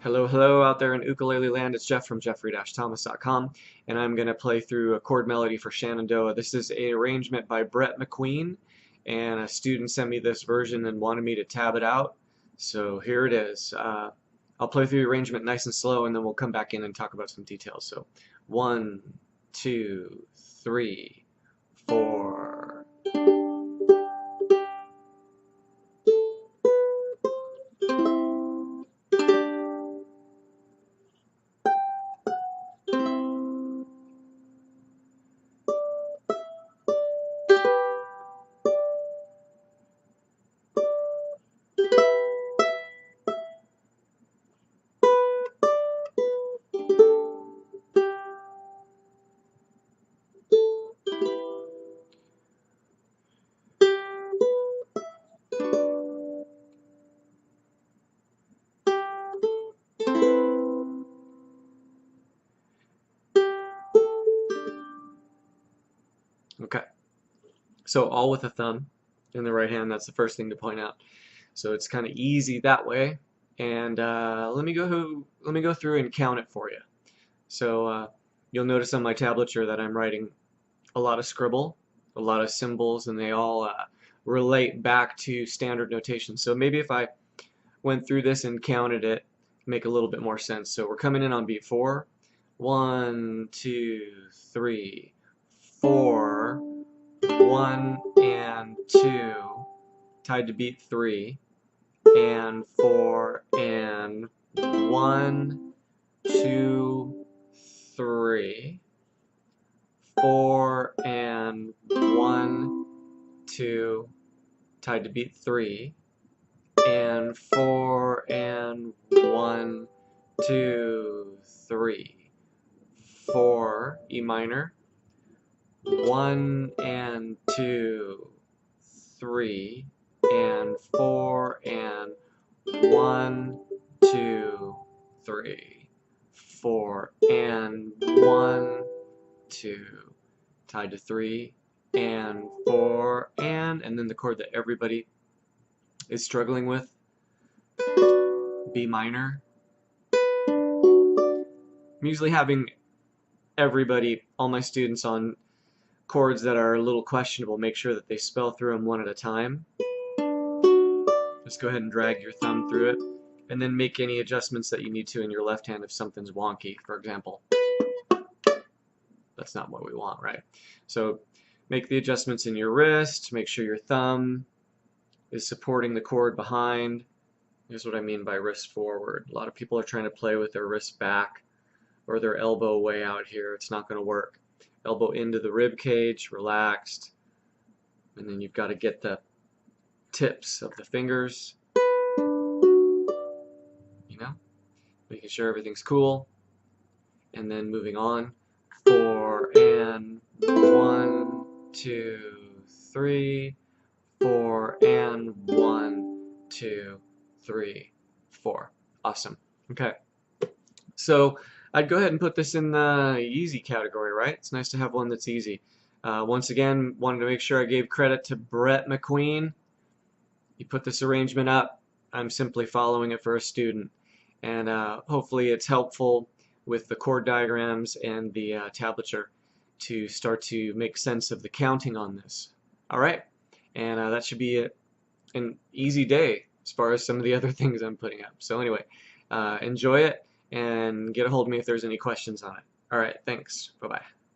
Hello, hello out there in ukulele land. It's Jeff from jeffrey-thomas.com, and I'm going to play through a chord melody for Shenandoah. This is an arrangement by Brett McQueen, and a student sent me this version and wanted me to tab it out. So here it is. I'll play through the arrangement nice and slow, and then we'll come back in and talk about some details. So 1, 2, 3, 4. Okay. So all with a thumb in the right hand. That's the first thing to point out. So it's kind of easy that way. And let me go through and count it for you. So you'll notice on my tablature that I'm writing a lot of scribble, a lot of symbols, and they all relate back to standard notation. So maybe if I went through this and counted it, make a little bit more sense. So we're coming in on beat 4. 1, 2, 3, 4. 1 and 2 tied to beat 3, and 4 and 1, 2, 3, 4 and 1, 2 tied to beat 3, and 4 and 1, 2, 3, 4 E minor, 1 and 2, 3, and 4 and 1, 2, 3, 4 and 1, 2 tied to 3 and 4 and then the chord that everybody is struggling with, B minor. I'm usually having everybody, all my students, on chords that are a little questionable, make sure that they spell through them one at a time. Just go ahead and drag your thumb through it, and then make any adjustments that you need to in your left hand if something's wonky, for example. That's not what we want, right? So make the adjustments in your wrist, make sure your thumb is supporting the chord behind. Here's what I mean by wrist forward. A lot of people are trying to play with their wrist back or their elbow way out here. It's not going to work. Elbow into the rib cage, relaxed, and then you've got to get the tips of the fingers, making sure everything's cool, and then moving on. 4 and 1, 2, 3, 4 and 1, 2, 3, 4. Awesome. Okay. So I'd go ahead and put this in the easy category, right? It's nice to have one that's easy. Once again, wanted to make sure I gave credit to Brett McQueen. He put this arrangement up. I'm simply following it for a student. And hopefully it's helpful with the chord diagrams and the tablature to start to make sense of the counting on this. All right. And that should be an easy day as far as some of the other things I'm putting up. So anyway, enjoy it and get a hold of me if there's any questions on it. All right, thanks. Bye-bye.